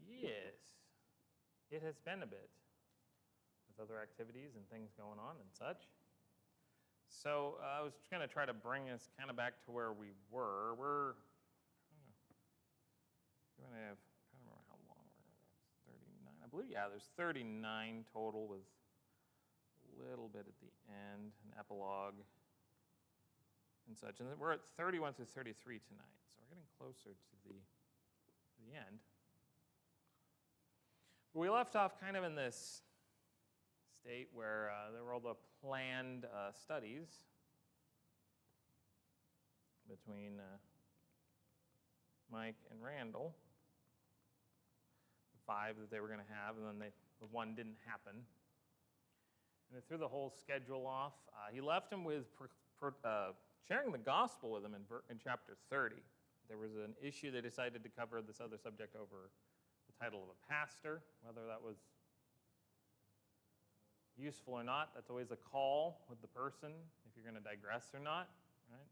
Yes, it has been a bit with other activities and things going on and such. So I was going to try to bring us kind of back to where we were. We're going to have, I'm trying to remember how long we're going to go. It's 39. I believe, yeah, there's 39 total with a little bit at the end, an epilogue and such. And we're at 31 through 33 tonight, so we're getting closer to the end. But we left off kind of in this state where there were all the planned studies between Mike and Randall, the 5 that they were going to have, and then the one didn't happen. And they threw the whole schedule off. He left him with sharing the gospel with him in chapter 30. There was an issue they decided to cover this other subject over the title of a pastor, whether that was useful or not. That's always a call with the person, if you're going to digress or not, right?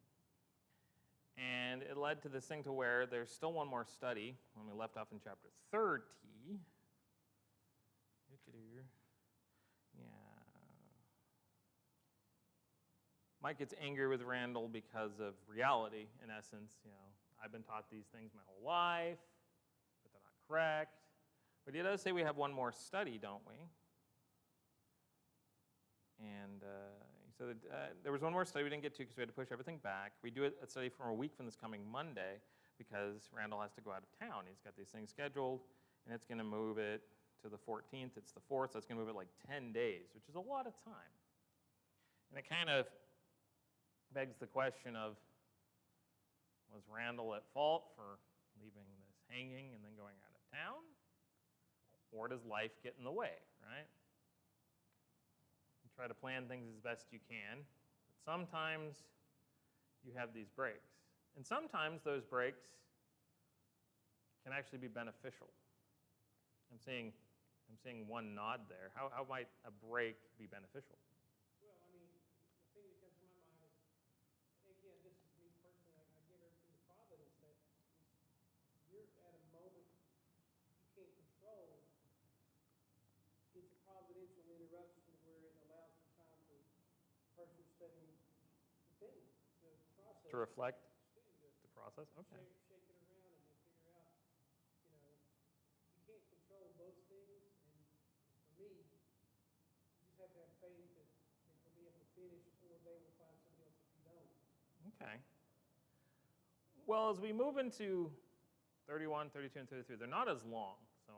And it led to this thing to where there's still one more study when we left off in chapter 30. Yeah. Mike gets angry with Randall because of reality, in essence. I've been taught these things my whole life, but they're not correct. But he does say we have one more study, don't we? And he said there was one more study we didn't get to because we had to push everything back. We do a study for a week from this coming Monday because Randall has to go out of town. He's got these things scheduled, and it's going to move it to the 14th. It's the 4th, so it's going to move it like 10 days, which is a lot of time. And it kind of begs the question of, was Randall at fault for leaving this hanging and then going out of town? Or does life get in the way, right? You try to plan things as best you can, but sometimes you have these breaks. And sometimes those breaks can actually be beneficial. I'm seeing one nod there. How might a break be beneficial? Well, I mean, the thing that comes to my mind is, and again, this is me personally, I give everything to providence, that you're at a moment you can't control. It's a providential interruption where it allows for time for the person studying the thing to process. To reflect? To process? Okay. Shake it around and then figure out, you can't control both things. And for me, you just have to have faith that they will be able to finish or they will find somebody else if you don't. Okay. Well, as we move into 31, 32, and 33, they're not as long. So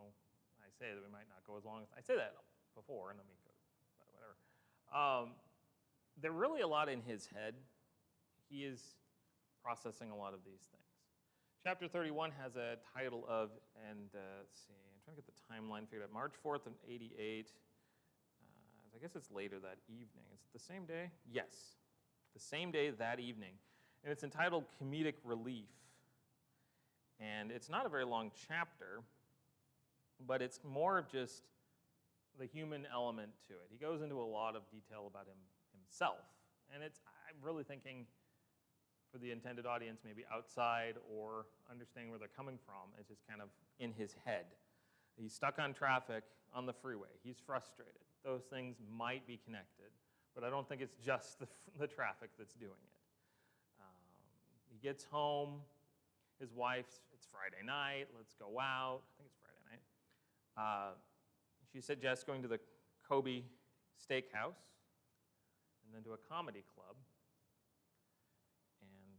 I say that we might not go as long as, I say that before, and let me go, whatever. They're really a lot in his head. He is processing a lot of these things. Chapter 31 has a title of, and let's see, I'm trying to get the timeline figured out, March 4th of 88. I guess it's later that evening. Is it the same day? Yes, the same day that evening. And it's entitled Comedic Relief. And it's not a very long chapter, but it's more of just the human element to it. He goes into a lot of detail about himself. And I'm really thinking for the intended audience, maybe outside or understanding where they're coming from, it's just kind of in his head. He's stuck on traffic on the freeway. He's frustrated. Those things might be connected, but I don't think it's just the traffic that's doing it. He gets home. His wife's, it's Friday night, let's go out. I think it's Friday night. She suggests going to the Kobe Steakhouse and then to a comedy club. And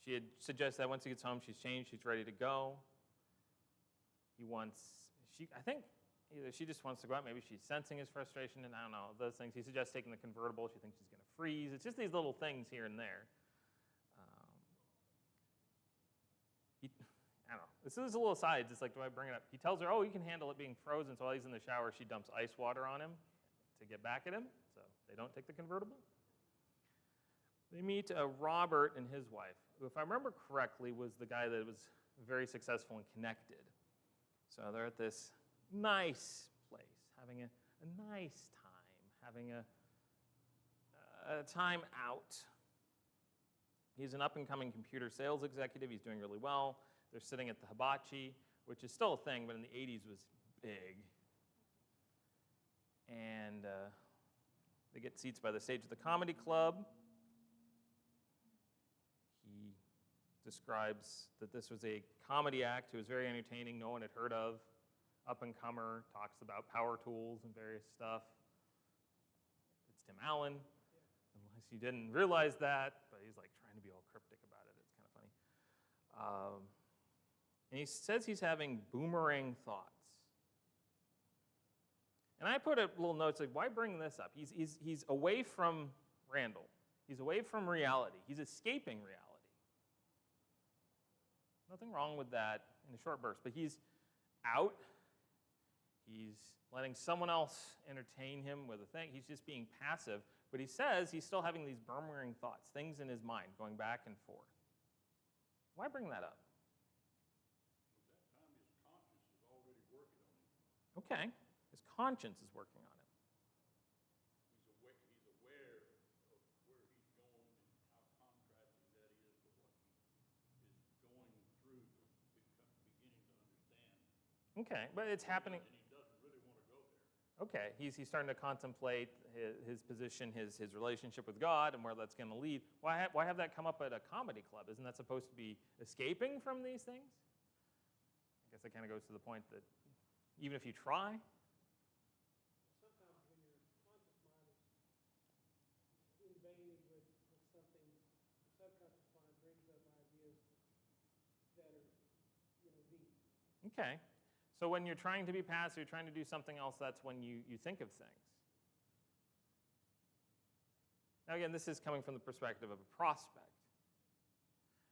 she had suggested that once he gets home, she's changed, she's ready to go. I think either she just wants to go out, maybe she's sensing his frustration, and I don't know, those things. He suggests taking the convertible, she thinks she's going to freeze. It's just these little things here and there. I don't know. This is a little aside, just like, do I bring it up? He tells her, you can handle it being frozen, so while he's in the shower, she dumps ice water on him to get back at him, so they don't take the convertible. They meet Robert and his wife, who, if I remember correctly, was the guy that was very successful and connected. So they're at this nice place, having a nice time, having a time out. He's an up-and-coming computer sales executive. He's doing really well. They're sitting at the hibachi, which is still a thing, but in the 80s was big. And they get seats by the stage of the comedy club. He describes that this was a comedy act who was very entertaining, no one had heard of. Up-and-comer, talks about power tools and various stuff. It's Tim Allen, unless you didn't realize that, but he's like trying to be all cryptic about it. It's kind of funny. And he says he's having boomerang thoughts. And I put a little note, like, why bring this up? He's away from Randall. He's away from reality. He's escaping reality. Nothing wrong with that in a short burst, but he's out. He's letting someone else entertain him with a thing. He's just being passive. But he says he's still having these boomerang thoughts, things in his mind, going back and forth. Why bring that up? At that time, his conscience is already working on him. Okay, his conscience is working on him. He's aware of where he's going and how contrasting that is to what he is going through to beginning to understand. Okay, but it's happening. And he doesn't really want to go there. Okay, he's starting to contemplate his position, his relationship with God, and where that's going to lead. Why have that come up at a comedy club? Isn't that supposed to be escaping from these things? I guess that kind of goes to the point that even if you try, Sometimes when your conscious mind is invaded with something, your subconscious mind brings up ideas that are, deep. okay. So when you're trying to be passive, you're trying to do something else, that's when you think of things. Now again, this is coming from the perspective of a prospect.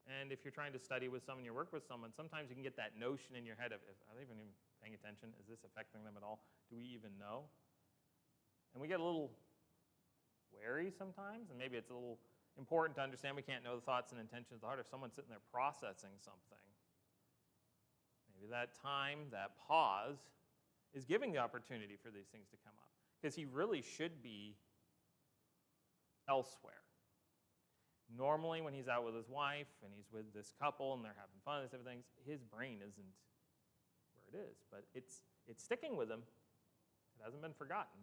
And if you're trying to study with someone, you work with someone, sometimes you can get that notion in your head of, are they even paying attention? Is this affecting them at all? Do we even know? And we get a little wary sometimes, and maybe it's a little important to understand we can't know the thoughts and intentions of the heart. If someone's sitting there processing something, maybe that time, that pause, is giving the opportunity for these things to come up. Because he really should be elsewhere. Normally, when he's out with his wife and he's with this couple and they're having fun and different things, his brain isn't where it is. But it's sticking with him. It hasn't been forgotten.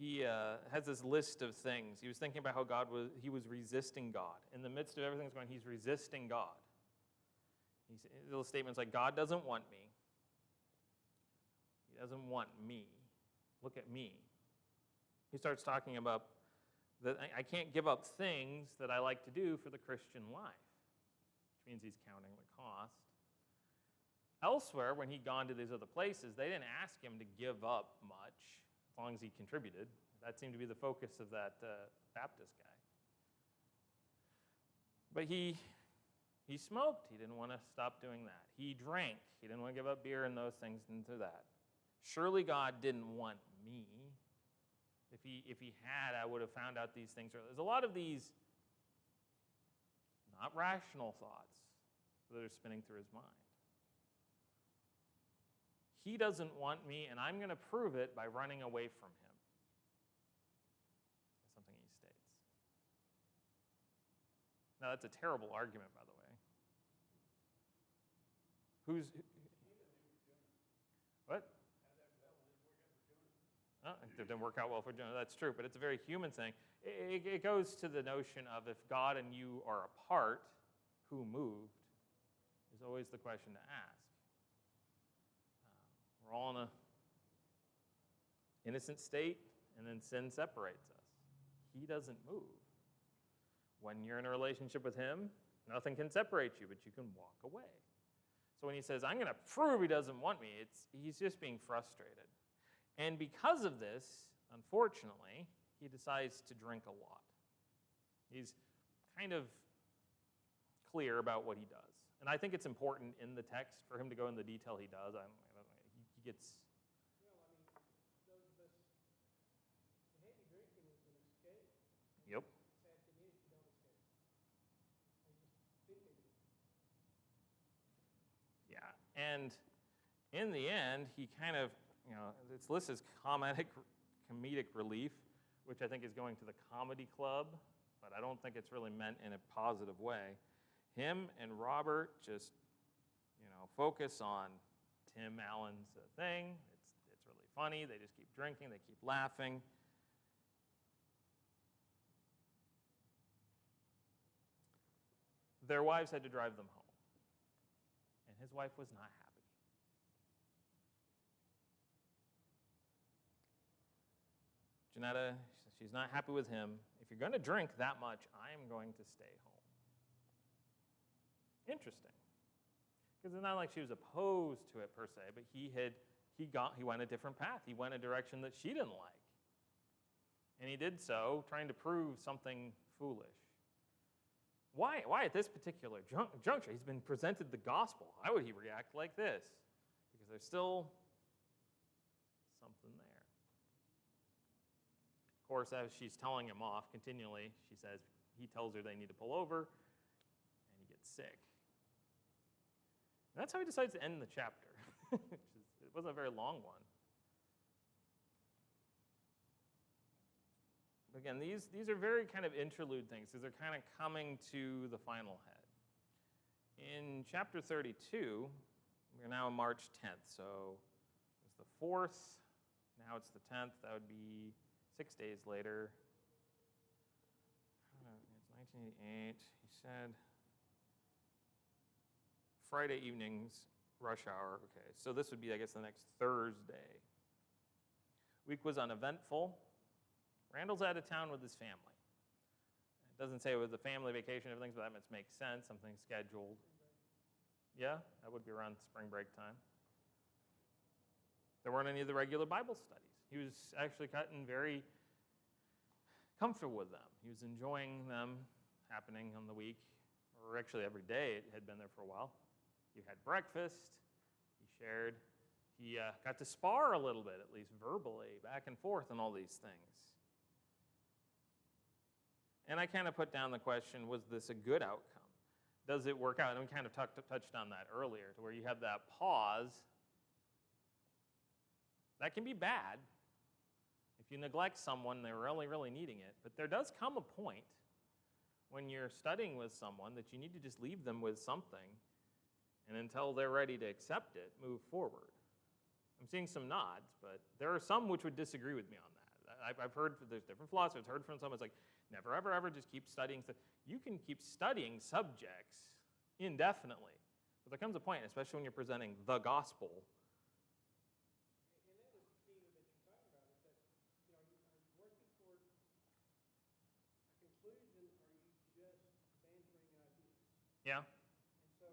He has this list of things. He was thinking about how he was resisting God. In the midst of everything that's going on, he's resisting God. Little statements like, God doesn't want me. He doesn't want me. Look at me. He starts talking about that I can't give up things that I like to do for the Christian life, which means he's counting the cost. Elsewhere, when he'd gone to these other places, they didn't ask him to give up much, as long as he contributed. That seemed to be the focus of that Baptist guy. But he smoked. He didn't want to stop doing that. He drank. He didn't want to give up beer and those things into that. Surely God didn't want me. If he had, I would have found out these things earlier. There's a lot of these not rational thoughts that are spinning through his mind. He doesn't want me, and I'm going to prove it by running away from him. That's something he states. Now, that's a terrible argument, by the way. What? It didn't work out well for Jonah. That's true, but it's a very human thing. It goes to the notion of if God and you are apart, who moved, is always the question to ask. We're all in an innocent state, and then sin separates us. He doesn't move. When you're in a relationship with him, nothing can separate you, but you can walk away. So when he says, I'm going to prove he doesn't want me, he's just being frustrated. And because of this, unfortunately, he decides to drink a lot. He's kind of clear about what he does. And I think it's important in the text for him to go into the detail he does. He gets... Well, those of us, the heavy drinking is an escape. Yep. Sad thing is, you don't escape. They just think they do. Yeah, and in the end, he kind of, it's listed as comedic relief, which I think is going to the comedy club but I don't think it's really meant in a positive way. Him and Robert just, focus on Tim Allen's thing. It's really funny. They just keep drinking. They keep laughing. Their wives had to drive them home, and his wife was not happy. Janetta, she's not happy with him. If you're going to drink that much, I am going to stay home. Interesting. Because it's not like she was opposed to it per se, but he went a different path. He went a direction that she didn't like. And he did so trying to prove something foolish. Why at this particular juncture? He's been presented the gospel. Why would he react like this? Because there's still something there. Of course, as she's telling him off continually, he tells her they need to pull over, and he gets sick. And that's how he decides to end the chapter. It wasn't a very long one. Again, these are very kind of interlude things, because they're kind of coming to the final head. In chapter 32, we're now on March 10th, so it's the 4th, now it's the 10th, that would be 6 days later. It's 1988, he said. Friday evenings, rush hour, okay, so this would be, I guess, the next Thursday. Week was uneventful. Randall's out of town with his family. It doesn't say it was a family vacation, everything, but that makes sense, something scheduled. Yeah, that would be around spring break time. There weren't any of the regular Bible studies. He was actually gotten very comfortable with them. He was enjoying them happening on the week, or actually every day. It had been there for a while. You had breakfast, he shared. He got to spar a little bit, at least verbally, back and forth on all these things. And I kind of put down the question, was this a good outcome? Does it work out? And we kind of touched on that earlier, to where you have that pause. That can be bad if you neglect someone, they're really, really needing it. But there does come a point when you're studying with someone that you need to just leave them with something, and until they're ready to accept it, move forward. I'm seeing some nods, but there are some which would disagree with me on that. I've heard, there's different philosophers, heard from some, it's like, never, ever, ever just keep studying. You can keep studying subjects indefinitely, but there comes a point, especially when you're presenting the gospel. And that was the key that you're talking about, is that, are you working toward a conclusion, or are you just bantering ideas? Yeah. And so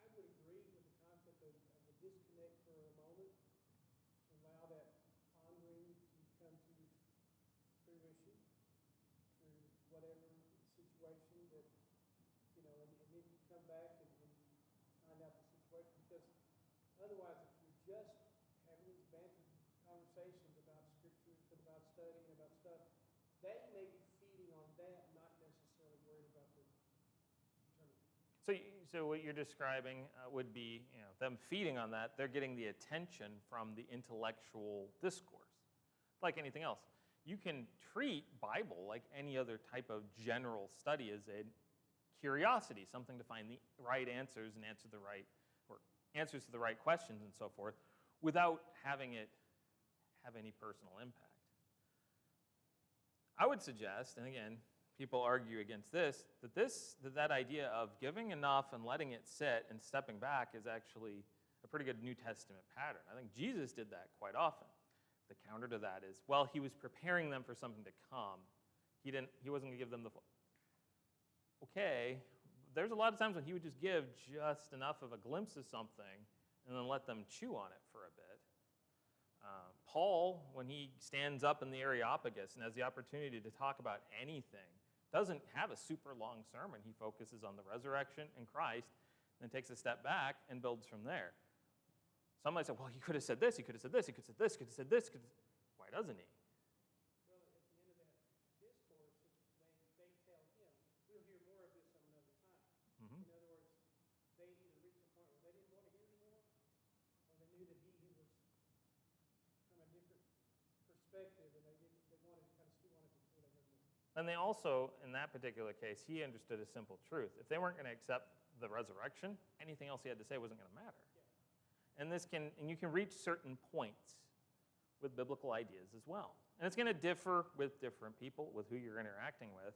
I would agree with the concept of the disconnect for a moment, to allow that pondering to come to fruition through whatever situation that, and then you come back and find out the situation. Because otherwise, if you're just having these banter conversations about scriptures, about studying, about stuff, they may be feeding on that, not necessarily worried about the eternity. So what you're describing would be, them feeding on that. They're getting the attention from the intellectual discourse, like anything else. You can treat Bible like any other type of general study as a curiosity, something to find the right answers and answers to the right questions and so forth, without having it have any personal impact. I would suggest, and again, people argue against this, that idea of giving enough and letting it sit and stepping back is actually a pretty good New Testament pattern. I think Jesus did that quite often. The counter to that is, well, he was preparing them for something to come. He wasn't going to give them the full. Okay, there's a lot of times when he would just give just enough of a glimpse of something and then let them chew on it for a bit. Paul, when he stands up in the Areopagus and has the opportunity to talk about anything, doesn't have a super long sermon. He focuses on the resurrection and Christ, then takes a step back and builds from there. Somebody said, well, he could have said this, he could have said this, he could have said this, he could have said this. Why doesn't he? Well, at the end of that discourse, they tell him, we'll hear more of this another time. Mm-hmm. In other words, they either reached a point where they didn't want to hear anymore, or they knew that he was from a different perspective, and they wanted to kind of stew on it before they heard more. And they also, in that particular case, he understood a simple truth. If they weren't going to accept the resurrection, anything else he had to say wasn't going to matter. And you can reach certain points with biblical ideas as well. And it's going to differ with different people, with who you're interacting with.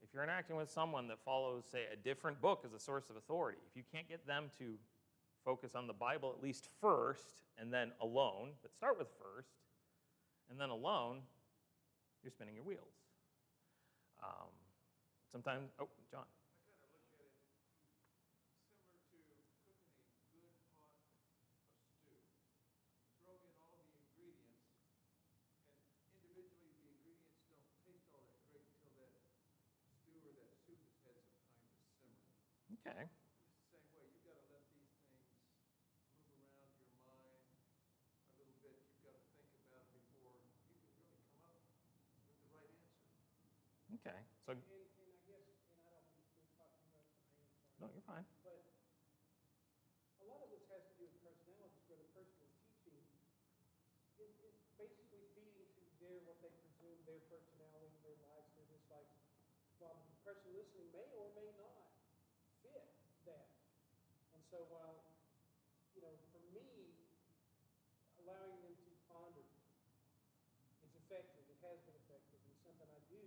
If you're interacting with someone that follows, say, a different book as a source of authority, if you can't get them to focus on the Bible at least first and then alone, but start with first and then alone, you're spinning your wheels. Sometimes, John. I kind of look at it similar to cooking a good pot of stew. You throw in all the ingredients, and individually the ingredients don't taste all that great until that stew or that soup has had some time to simmer. Okay. It's the same way. You've got to let these things move around your mind a little bit. You've got to think about it before you can really come up with the right answer. Okay. So, And I guess, and I don't mean to talk too much, but I am sorry. no, you're fine. But a lot of this has to do with personalities, where the person is teaching is basically feeding to what they presume their personality, their likes, their dislikes, while the person listening may or may not fit that. And so while, for me, allowing them to ponder is effective, it has been effective, and it's something I do.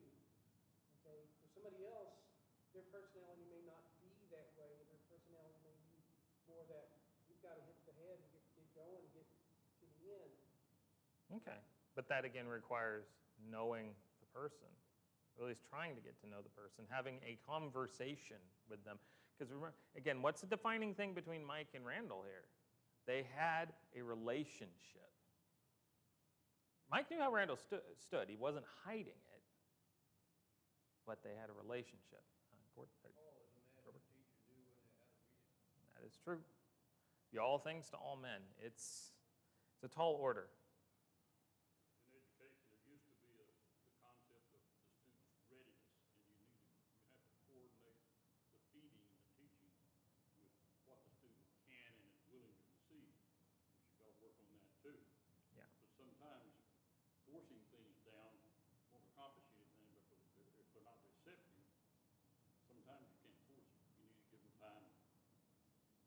Okay, for somebody else, their personality may not be that way. Their personality may be more that you've got to hit the head and get going and get to the end. Okay. But that again requires knowing the person, or at least trying to get to know the person, having a conversation with them. Because remember, again, what's the defining thing between Mike and Randall here? They had a relationship. Mike knew how Randall stood. He wasn't hiding it, but they had a relationship. Paul, as a master teacher, knew when they had to read it. That is true. Be all things to all men. It's a tall order. In education, there used to be the concept of the student's readiness, and you have to coordinate the feeding and the teaching with what the student can and is willing to receive, which you've got to work on that too. Yeah. But sometimes forcing things down won't accomplish anything, because if they're not receptive, sometimes you can't force it. You need to give them time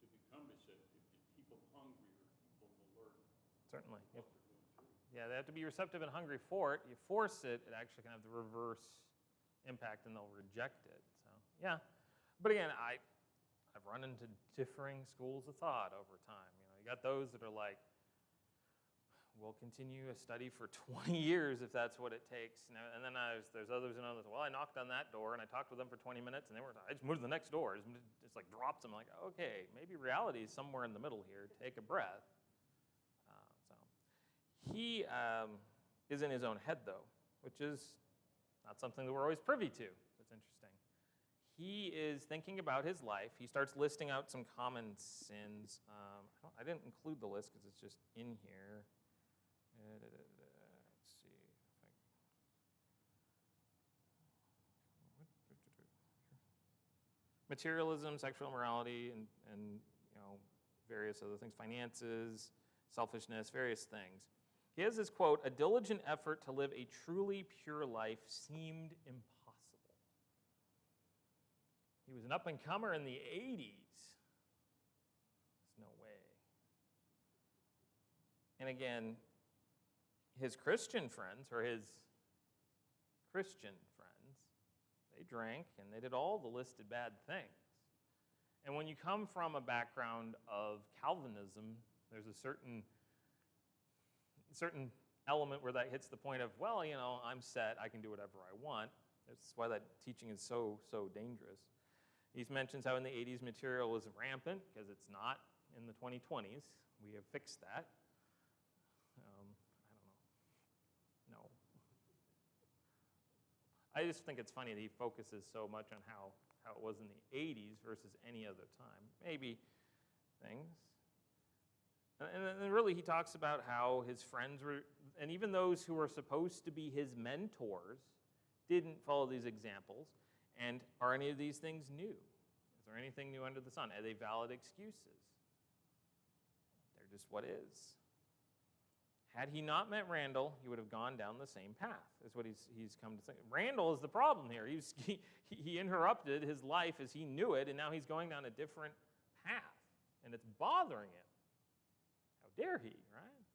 to become receptive and keep them hungry or keep them alert. Certainly. What they're going through. Yeah, they have to be receptive and hungry for it. You force it, it actually can have the reverse impact, and they'll reject it. So, yeah. But again, I've run into differing schools of thought over time. You got those that are like, we'll continue a study for 20 years if that's what it takes. And then there's others and others. Well, I knocked on that door and I talked with them for 20 minutes, and I just moved to the next door. It's like drops them. Like, okay, maybe reality is somewhere in the middle here. Take a breath. He is in his own head, though, which is not something that we're always privy to. That's interesting. He is thinking about his life. He starts listing out some common sins. I didn't include the list because it's just in here. Let's see. Materialism, sexual immorality, and various other things, finances, selfishness, various things. He has this quote, "A diligent effort to live a truly pure life seemed impossible." He was an up-and-comer in the 80s. There's no way. And again, his Christian friends, they drank and they did all the listed bad things. And when you come from a background of Calvinism, there's a certain element where that hits the point of, well, I'm set, I can do whatever I want. That's why that teaching is so dangerous. He mentions how in the 80s material was rampant, because it's not in the 2020s. We have fixed that. I don't know. No. I just think it's funny that he focuses so much on how it was in the 80s versus any other time. Maybe things. And really he talks about how his friends were, and even those who were supposed to be his mentors, didn't follow these examples. And are any of these things new? Is there anything new under the sun? Are they valid excuses? They're just what is. Had he not met Randall, he would have gone down the same path, is what he's come to think. Randall is the problem here. He interrupted his life as he knew it, and now he's going down a different path, and it's bothering him. How dare he, right?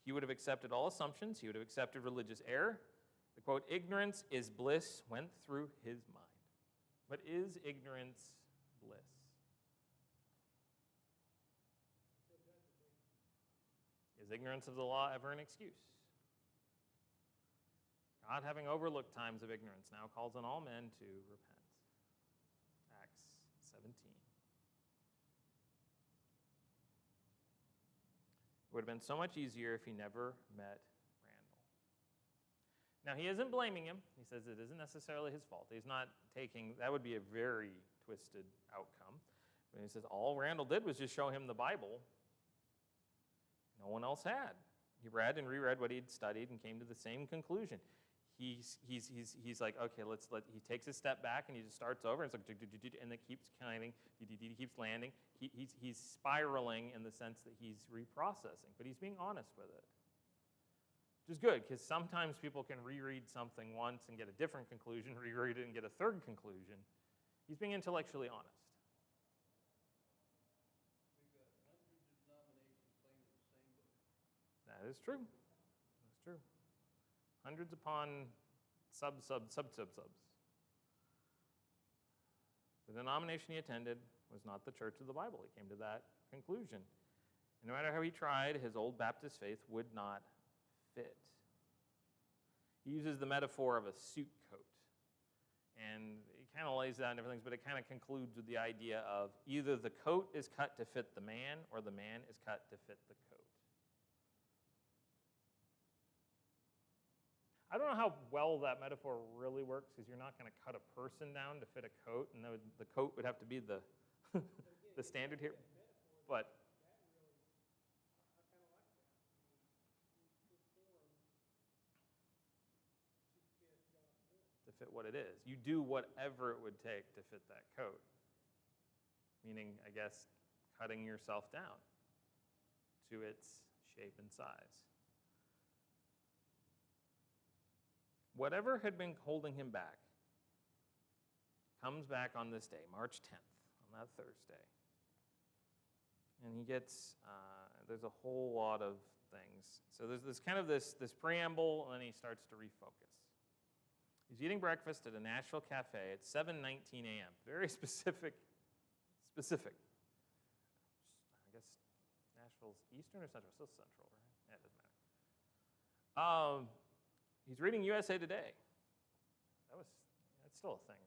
He would have accepted all assumptions. He would have accepted religious error. The quote, ignorance is bliss, went through his mind. But is ignorance bliss? Is ignorance of the law ever an excuse? God, having overlooked times of ignorance, now calls on all men to repent. Acts 17. It would have been so much easier if he never met Randall. Now, he isn't blaming him. He says it isn't necessarily his fault. He's not taking, that would be a very twisted outcome. But he says all Randall did was just show him the Bible. No one else had. He read and reread what he'd studied and came to the same conclusion. He's like, okay, he takes a step back and he just starts over. And it's like, and it keeps climbing, he keeps landing. He's spiraling in the sense that he's reprocessing, but he's being honest with it. Which is good, because sometimes people can reread something once and get a different conclusion, reread it and get a third conclusion. He's being intellectually honest. That is true. That's true. Hundreds upon subs. The denomination he attended was not the Church of the Bible. He came to that conclusion. And no matter how he tried, his old Baptist faith would not fit. He uses the metaphor of a suit coat. And he kind of lays out different things, but it kind of concludes with the idea of either the coat is cut to fit the man or the man is cut to fit the coat. I don't know how well that metaphor really works, because you're not going to cut a person down to fit a coat, and the coat would have to be the the standard here. But to fit what it is, you do whatever it would take to fit that coat. Meaning, I guess, cutting yourself down to its shape and size. Whatever had been holding him back comes back on this day, March 10th, on that Thursday. And he gets, there's a whole lot of things. So there's this preamble, and then he starts to refocus. He's eating breakfast at a Nashville cafe at 7:19 a.m. Very specific. I guess Nashville's Eastern or Central? Still Central, right? Yeah, it doesn't matter. He's reading USA Today. That's still a thing,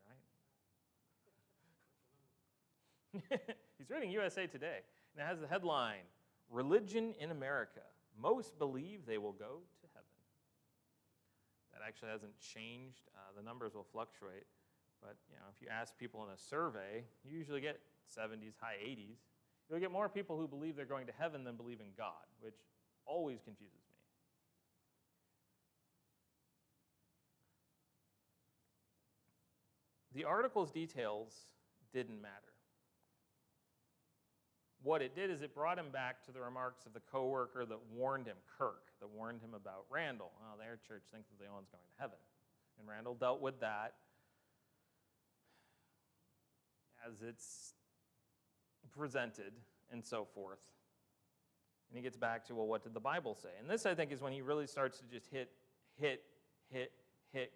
right? He's reading USA Today, and it has the headline, Religion in America. Most believe they will go to heaven. That actually hasn't changed. The numbers will fluctuate, but if you ask people in a survey, you usually get 70s, high 80s. You'll get more people who believe they're going to heaven than believe in God, which always confuses me. The article's details didn't matter. What it did is it brought him back to the remarks of the coworker that warned him, Kirk, that warned him about Randall. Oh, their church thinks that the one's going to heaven. And Randall dealt with that as it's presented and so forth. And he gets back to, well, what did the Bible say? And this, I think, is when he really starts to just hit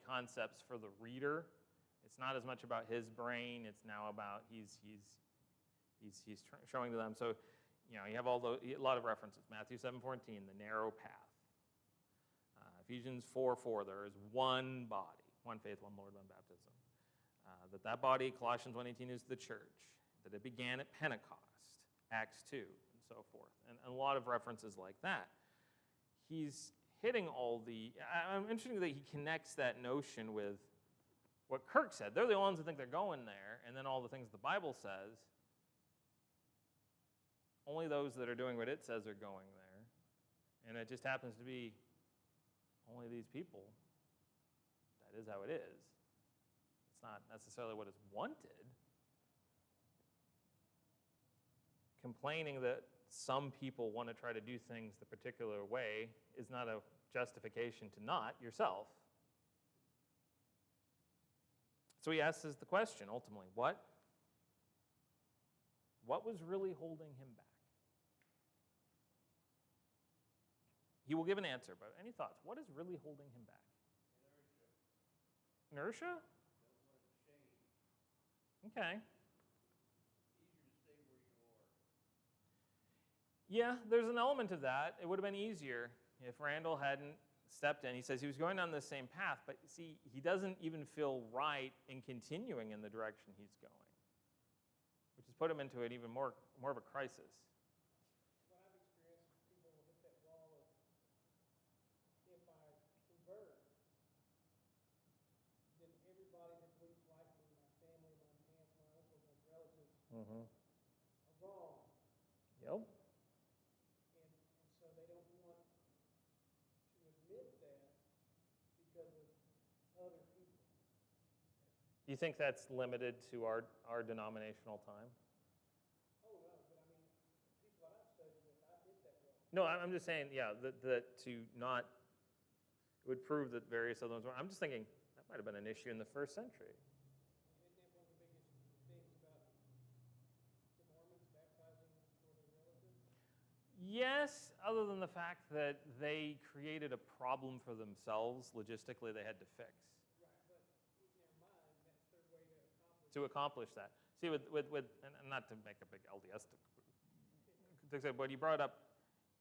concepts for the reader. It's not as much about his brain. It's now about he's showing to them. So, you have a lot of references. Matthew 7:14, the narrow path. Ephesians 4:4, there is one body, one faith, one Lord, one baptism. That body, Colossians 1:18, is the church. That it began at Pentecost, Acts 2, and so forth. And a lot of references like that. He's hitting all I'm interested that he connects that notion with what Kirk said. They're the ones that think they're going there, and then all the things the Bible says, only those that are doing what it says are going there. And it just happens to be only these people. That is how it is. It's not necessarily what is wanted. Complaining that some people want to try to do things the particular way is not a justification to not yourself. So he asks us the question, ultimately, what was really holding him back? He will give an answer, but any thoughts? What is really holding him back? Inertia. Inertia? Don't want to change. Okay. Easier to stay where you are. Yeah, there's an element of that. It would have been easier if Randall hadn't stepped in. He says he was going down the same path, but see, he doesn't even feel right in continuing in the direction he's going, which has put him into an even more of a crisis. What I've experienced is people will hit that wall of, if I convert, then everybody that believes like me, my family, my aunts, my uncles, my relatives, Mm-hmm. are wrong. Yep. And so they don't want to admit that because of other people. You think that's limited to our denominational time? Oh, no, but I mean, people that I've studied with, I've hit that wall. No, I'm just saying, yeah, that to not, it would prove that various other ones were. I'm just thinking that might have been an issue in the first century. Isn't that one of the biggest things about the Mormons baptizing for their relatives? Yes, other than the fact that they created a problem for themselves logistically they had to fix. Right, but in their mind, that's their way to accomplish. To accomplish that. See, and not to make a big LDS, but he brought up,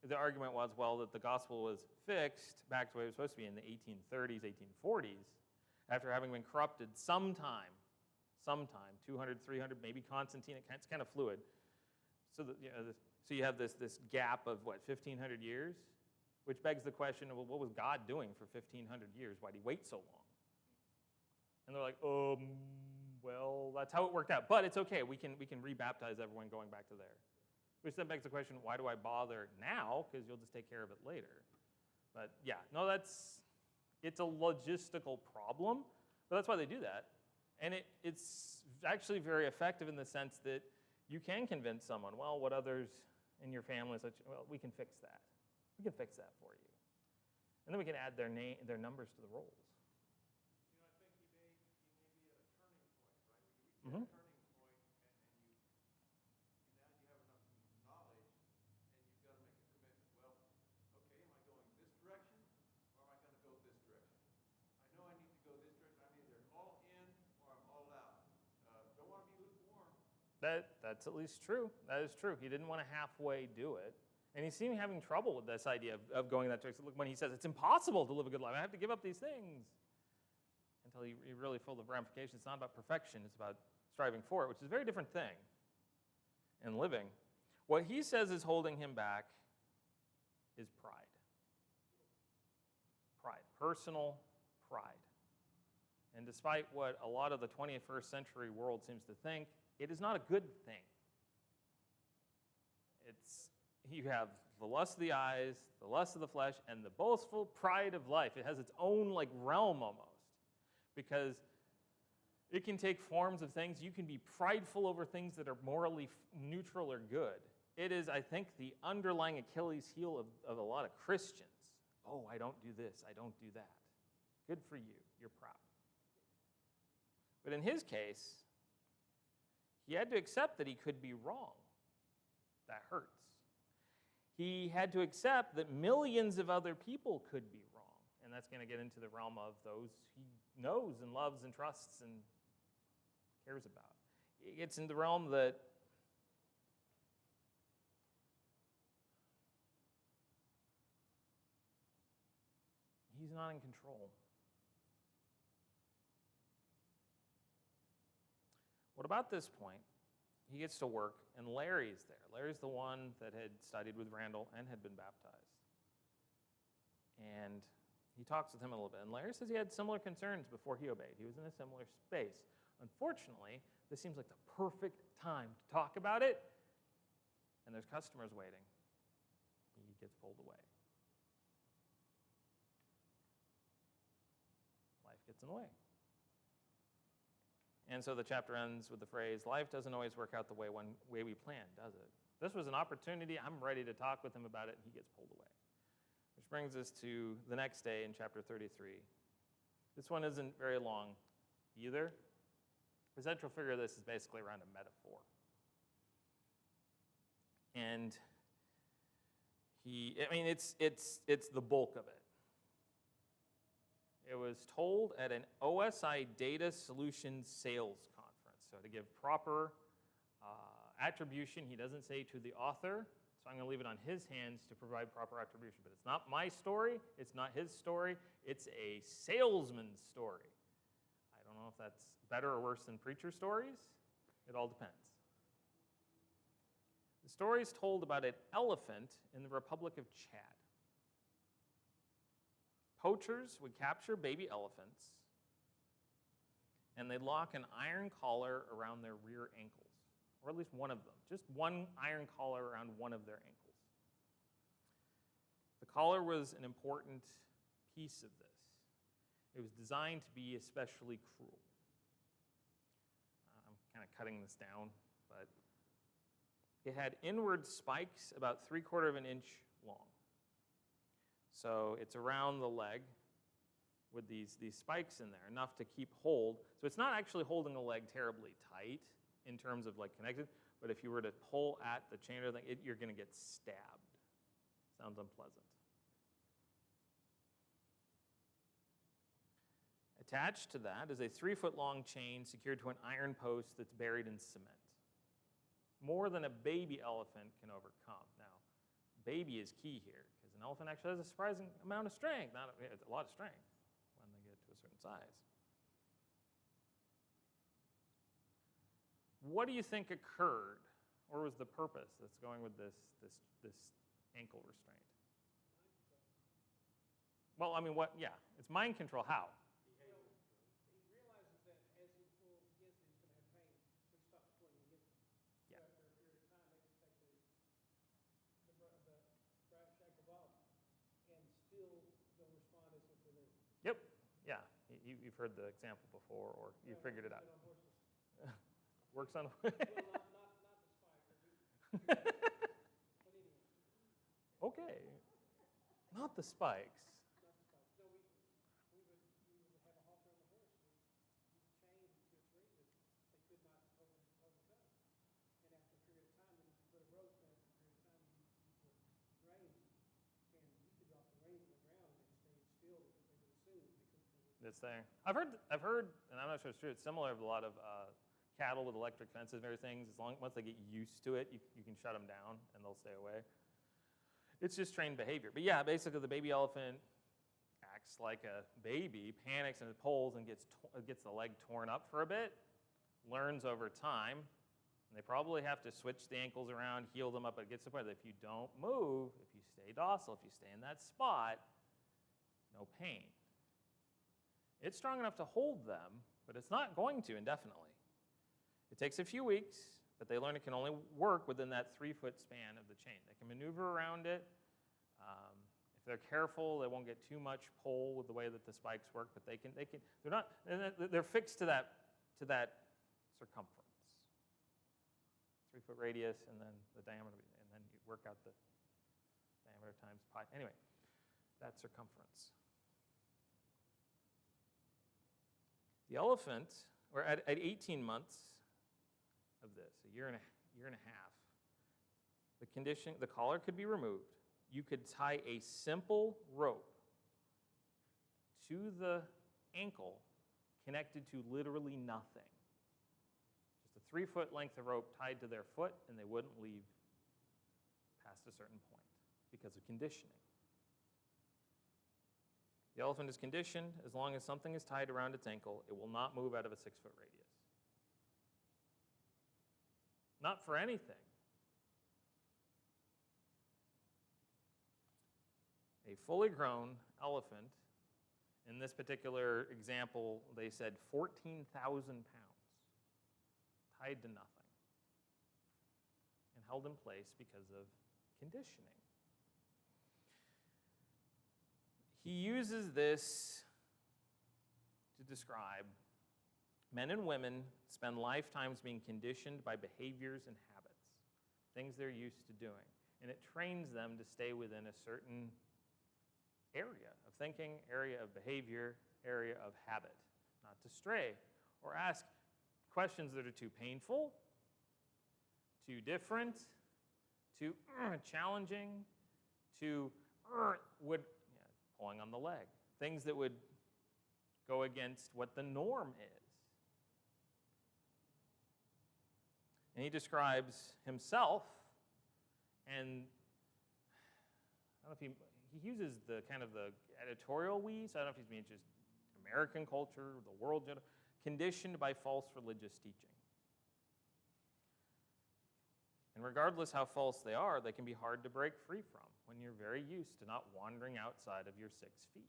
the argument was, well, that the gospel was fixed back to where it was supposed to be in the 1830s, 1840s, after having been corrupted sometime, 200, 300, maybe Constantine, it's kind of fluid. So, so you have this gap of, 1,500 years? Which begs the question, well, what was God doing for 1,500 years? Why did he wait so long? And they're like, well, that's how it worked out. But it's okay, we can rebaptize everyone going back to there. Which then begs the question, why do I bother now? Because you'll just take care of it later. But yeah, no, it's a logistical problem, but that's why they do that. And it's actually very effective in the sense that you can convince someone, well, what others in your family, well, we can fix that. We can fix that for you. And then we can add their numbers to the rolls. You know, I think he may be at a turning point, right? When you reach Mm-hmm. that turning point and now you have enough knowledge and you've got to make a commitment. Well, okay, am I going this direction or am I going to go this direction? I know I need to go this direction. I'm either all in or I'm all out. Don't want to be lukewarm. That's at least true. That is true. He didn't want to halfway do it. And he seemed having trouble with this idea of going that direction. Look, when he says it's impossible to live a good life, I have to give up these things. Until he really full of ramifications. It's not about perfection, it's about striving for it, which is a very different thing in living. What he says is holding him back is pride. Pride, personal pride. And despite what a lot of the 21st century world seems to think, it is not a good thing. You have the lust of the eyes, the lust of the flesh, and the boastful pride of life. It has its own realm almost. Because it can take forms of things. You can be prideful over things that are morally neutral or good. It is, I think, the underlying Achilles heel of a lot of Christians. Oh, I don't do this, I don't do that. Good for you, you're proud. But in his case, he had to accept that he could be wrong. That hurts. He had to accept that millions of other people could be wrong. And that's going to get into the realm of those he knows and loves and trusts and cares about. It gets into the realm that he's not in control. What about this point? He gets to work, and Larry's there. Larry's the one that had studied with Randall and had been baptized. And he talks with him a little bit. And Larry says he had similar concerns before he obeyed. He was in a similar space. Unfortunately, this seems like the perfect time to talk about it. And there's customers waiting. He gets pulled away. Life gets in the way. And so the chapter ends with the phrase, life doesn't always work out the way we plan, does it? This was an opportunity. I'm ready to talk with him about it, and he gets pulled away. Which brings us to the next day in chapter 33. This one isn't very long either. The central figure of this is basically around a metaphor. And it's the bulk of it. It was told at an OSI Data Solutions Sales Conference. So to give proper attribution, he doesn't say to the author, so I'm going to leave it on his hands to provide proper attribution. But it's not my story, it's not his story, it's a salesman's story. I don't know if that's better or worse than preacher stories. It all depends. The story is told about an elephant in the Republic of Chad. Poachers would capture baby elephants, and they'd lock an iron collar around their rear ankles, or at least one of them. Just one iron collar around one of their ankles. The collar was an important piece of this. It was designed to be especially cruel. I'm kind of cutting this down, but it had inward spikes about 3/4 of an inch long. So it's around the leg with these spikes in there, enough to keep hold. So it's not actually holding the leg terribly tight in terms of like connected, but if you were to pull at the chain or thing, you're going to get stabbed. Sounds unpleasant. Attached to that is a 3-foot-long chain secured to an iron post that's buried in cement. More than a baby elephant can overcome. Now, baby is key here, because an elephant actually has a surprising amount of strength. It's a lot of strength when they get to a certain size. What do you think occurred, or was the purpose that's going with this ankle restraint? Well, I mean, what? Yeah, it's mind control. How? He realizes that as he pulls against it, he's going to have pain, so he stops pulling against it. Yeah. So after a period of time, they can take the brass shackles off, and still they'll respond as if they're there. Yep. Yeah. You've heard the example before, or you figured it out. On horses. Works on. Well, not the spike. But anyway, Okay. Not the spikes. not the spike. No, we would have a halter on the horse. We chain to a tree that they could not overcome. And after a period of time, then you could put a rope, and after a period of time, you put reins, and you could drop the reins on the ground and it stayed still because they would assume that they couldn't. It's there. I've heard, and I'm not sure it's true. It's similar with a lot of cattle with electric fences and everything. Once they get used to it, you can shut them down and they'll stay away. It's just trained behavior. But yeah, basically the baby elephant acts like a baby, panics and it pulls and gets the leg torn up for a bit, learns over time, and they probably have to switch the ankles around, heal them up, but it gets to the point that if you don't move, if you stay docile, if you stay in that spot, no pain. It's strong enough to hold them, but it's not going to indefinitely. It takes a few weeks, but they learn it can only work within that 3-foot span of the chain. They can maneuver around it. If they're careful, they won't get too much pull with the way that the spikes work, but they're fixed to that circumference. 3-foot radius, and then the diameter, and then you work out the diameter times pi. Anyway, that circumference. The elephant, or at 18 months of this, a year and a half, the collar could be removed. You could tie a simple rope to the ankle connected to literally nothing. Just a 3-foot length of rope tied to their foot, and they wouldn't leave past a certain point because of conditioning. The elephant is conditioned. As long as something is tied around its ankle, it will not move out of a 6-foot radius. Not for anything. A fully grown elephant, in this particular example, they said 14,000 pounds, tied to nothing, and held in place because of conditioning. He uses this to describe men and women spend lifetimes being conditioned by behaviors and habits. things they're used to doing. And it trains them to stay within a certain area of thinking, area of behavior, area of habit, not to stray or ask questions that are too painful, too different, too challenging, too pulling on the leg, things that would go against what the norm is. And he describes himself, and I don't know if he uses the kind of the editorial we, so I don't know if he's means just American culture, the world, conditioned by false religious teaching. And regardless how false they are, they can be hard to break free from when you're very used to not wandering outside of your 6 feet.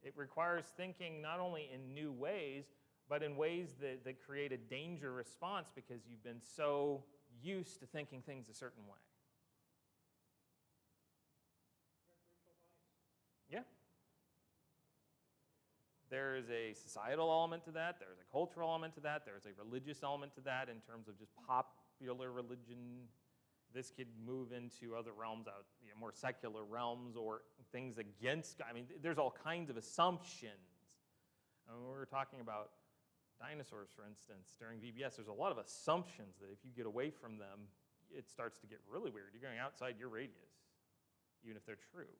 It requires thinking not only in new ways, but in ways that create a danger response because you've been so used to thinking things a certain way. Yeah. There is a societal element to that. There's a cultural element to that. There's a religious element to that in terms of just popular religion. This could move into other realms, more secular realms or things against God. I mean, there's all kinds of assumptions. I mean, we were talking about dinosaurs, for instance, during VBS. There's a lot of assumptions that if you get away from them, it starts to get really weird. You're going outside your radius, even if they're true.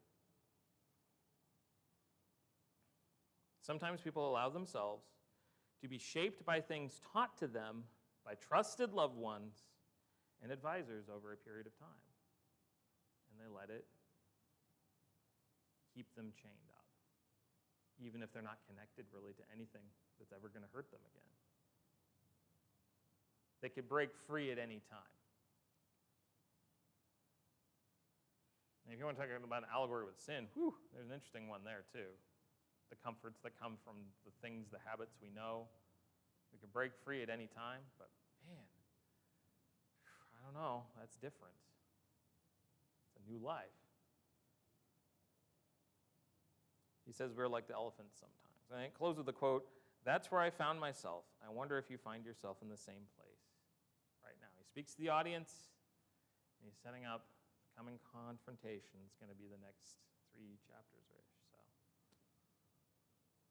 Sometimes people allow themselves to be shaped by things taught to them by trusted loved ones and advisors over a period of time. And they let it keep them chained up, even if they're not connected really to anything that's ever going to hurt them again. They could break free at any time. And if you want to talk about an allegory with sin, there's an interesting one there too. The comforts that come from the things, the habits we know. We can break free at any time, but man, I don't know, that's different. It's a new life. He says we're like the elephants sometimes. And I close with the quote, "That's where I found myself. I wonder if you find yourself in the same place right now." He speaks to the audience, and he's setting up the coming confrontation. It's going to be the next 3 chapters-ish.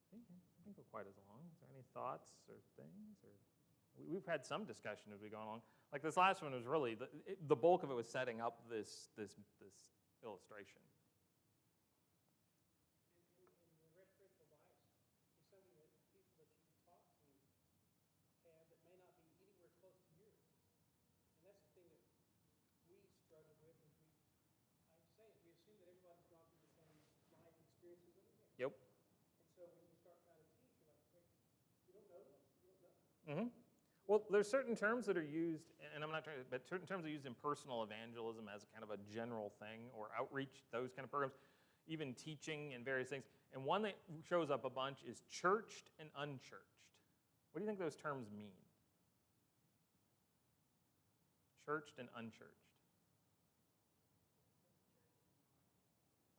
I think we're quite as long. Is there any thoughts or things? Or we've had some discussion as we go along. Like this last one was really, the bulk of it was setting up this illustration. And the referential bias is something that people that you talk to have that may not be anywhere close to yours. And that's the thing that we struggle with is we assume that everybody's gone through the same life experiences that we have. Yep. So when you start trying to teach, you're like, hey, you don't know this, you don't know. Mm-hmm. Well, there's certain terms that are used, and I'm not trying to, but certain terms are used in personal evangelism as kind of a general thing, or outreach, those kind of programs, even teaching and various things. And one that shows up a bunch is churched and unchurched. What do you think those terms mean? Churched and unchurched.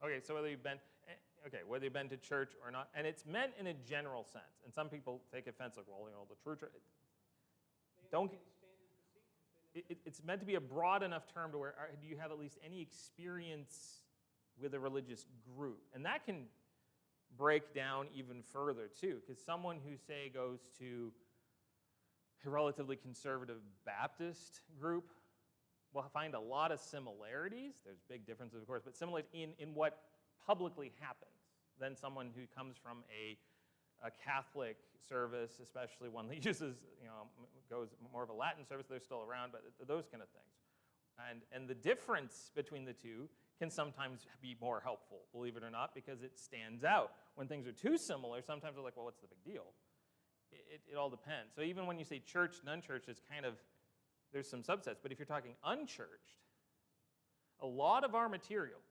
Okay, so whether you've been to church or not, and it's meant in a general sense. And some people take offense, like, well, the church. It's meant to be a broad enough term to where do you have at least any experience with a religious group, and that can break down even further too, because someone who say goes to a relatively conservative Baptist group will find a lot of similarities. There's big differences, of course, but similarities in what publicly happens than someone who comes from a Catholic service, especially one that uses, goes more of a Latin service. They're still around, but those kind of things. And the difference between the two can sometimes be more helpful, believe it or not, because it stands out. When things are too similar, sometimes we're like, well, what's the big deal? It all depends. So even when you say church and unchurched, it's kind of, there's some subsets. But if you're talking unchurched, a lot of our materials,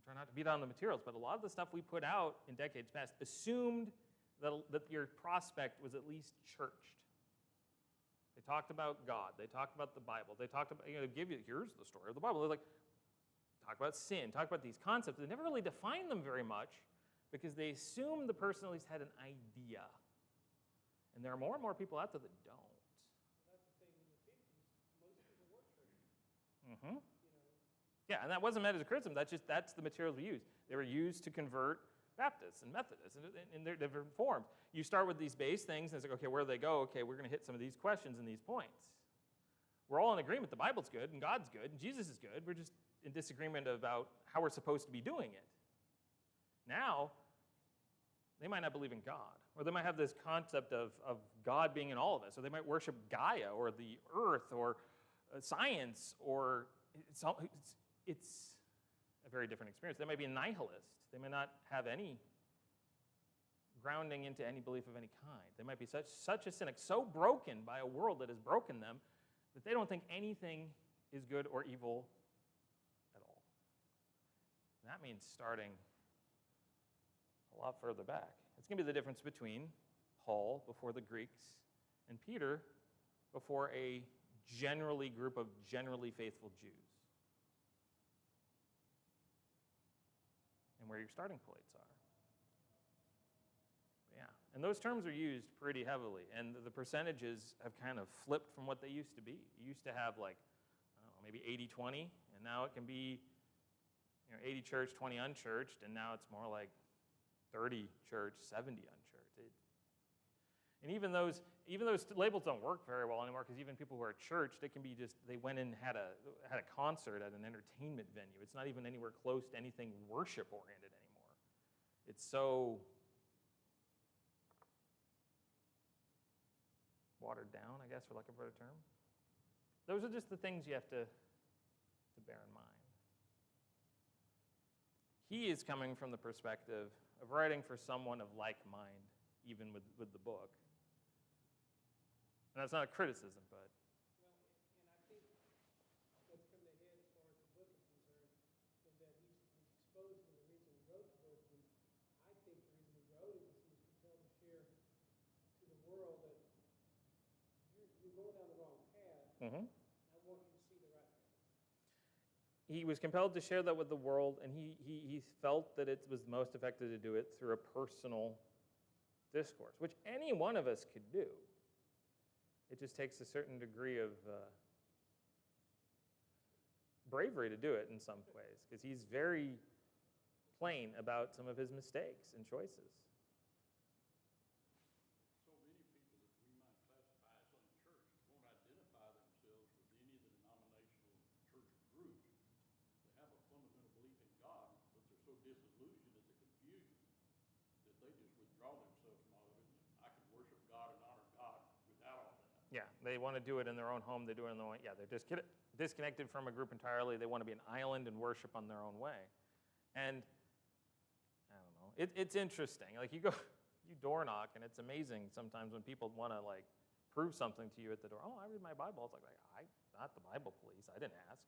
try not to beat on the materials, but a lot of the stuff we put out in decades past assumed that your prospect was at least churched. They talked about God. They talked about the Bible. They talked about, here's the story of the Bible. They're like, talk about sin, talk about these concepts. They never really define them very much because they assume the person at least had an idea. And there are more and more people out there that don't. That's the thing, in the 50s, most people were church. Mm-hmm. You know, Yeah, and that wasn't meant as a criticism. That's the materials we used. They were used to convert Baptists and Methodists in their different forms. You start with these base things, and it's like, okay, where do they go? Okay, we're going to hit some of these questions and these points. We're all in agreement the Bible's good, and God's good, and Jesus is good. We're just in disagreement about how we're supposed to be doing it. Now, they might not believe in God, or they might have this concept of God being in all of us, or they might worship Gaia, or the earth, or science, or it's a very different experience. They might be a nihilist. They may not have any grounding into any belief of any kind. They might be such a cynic, so broken by a world that has broken them, that they don't think anything is good or evil at all. And that means starting a lot further back. It's going to be the difference between Paul before the Greeks and Peter before a group of generally faithful Jews. And where your starting points are. Yeah, and those terms are used pretty heavily, and the percentages have kind of flipped from what they used to be. You used to have like, I don't know, maybe 80-20, and now it can be 80 church, 20 unchurched, and now it's more like 30 church, 70 unchurched. And even those labels don't work very well anymore, because even people who are at church, they can be just, they went in and had a concert at an entertainment venue. It's not even anywhere close to anything worship-oriented anymore. It's so watered down, I guess, for lack of a better term. Those are just the things you have to bear in mind. He is coming from the perspective of writing for someone of like mind, even with the book. And that's not a criticism, but... well, and I think what's come to head as far as the book is concerned is that he's exposing the reason he wrote the book. And I think the reason he wrote it was he was compelled to share to the world that you're going down the wrong path. Mm-hmm. I want you to see the right path. He was compelled to share that with the world, and he felt that it was most effective to do it through a personal discourse, which any one of us could do. It just takes a certain degree of bravery to do it in some ways, because he's very plain about some of his mistakes and choices. So many people that we might classify as unchurched won't identify themselves with any of the denominational church groups. They have a fundamental belief in God, but they're so disillusioned at the confusion that they just withdraw themselves from all of it. I can worship God and honor God without all that. Yeah, they want to do it in their own home. They do it in their own. Yeah, they're just disconnected from a group entirely. They want to be an island and worship on their own way. And I don't know. It's interesting. Like you door knock, and it's amazing sometimes when people want to like prove something to you at the door. Oh, I read my Bible. It's like not the Bible, please. I didn't ask.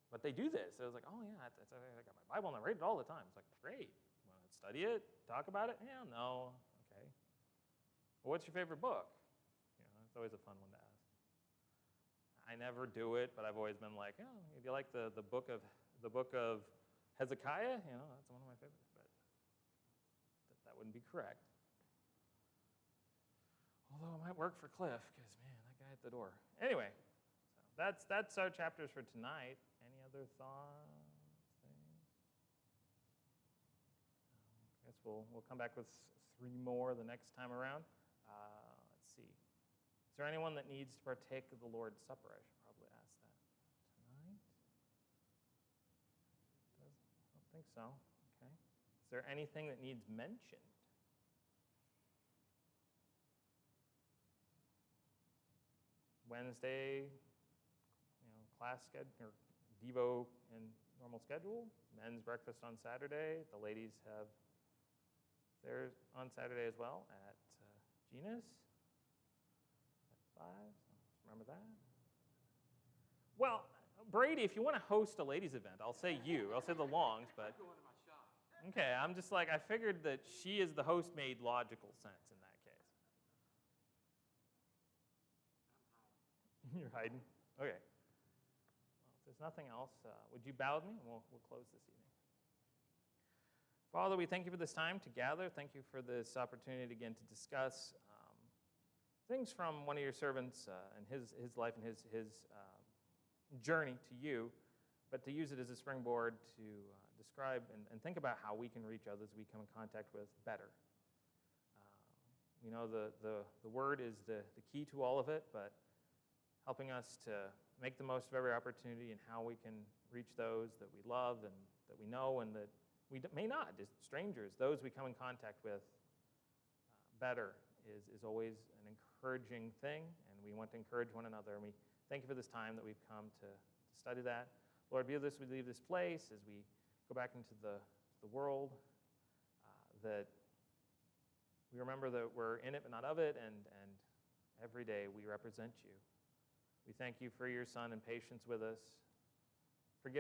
But they do this. It was like, oh yeah, I got my Bible and I read it all the time. It's like, great. You want to study it? Talk about it? Yeah, no. Okay. Well, what's your favorite book? It's always a fun one to ask. I never do it, but I've always been like, oh, do you like the book of Hezekiah? That's one of my favorites, but that wouldn't be correct. Although it might work for Cliff, because man, that guy at the door. Anyway, so that's our chapters for tonight. Any other thoughts, things? I guess we'll come back with 3 more the next time around. Let's see. Is there anyone that needs to partake of the Lord's Supper? I should probably ask that tonight. I don't think so. Okay. Is there anything that needs mentioned? Wednesday, class schedule or Devo and normal schedule. Men's breakfast on Saturday. The ladies have theirs on Saturday as well at Gina's. 5, so remember that. Well, Brady, if you want to host a ladies' event, I'll say you. I'll say the Longs, but I'm going to my shop. okay. I'm just like, I figured that she is the host made logical sense in that case. I'm hiding. You're hiding. Okay. Well, if there's nothing else, would you bow with me, and we'll close this evening. Father, we thank you for this time to gather. Thank you for this opportunity again to discuss things from one of your servants and his life and his journey to you, but to use it as a springboard to describe and think about how we can reach others we come in contact with better. We know the word is the key to all of it, but helping us to make the most of every opportunity and how we can reach those that we love and that we know and that we may not, just strangers, those we come in contact with better is always an encouraging thing, and we want to encourage one another. And we thank you for this time that we've come to study that. Lord, be with us as we leave this place, as we go back into the world, that we remember that we're in it but not of it, and every day we represent you. We thank you for your Son and patience with us.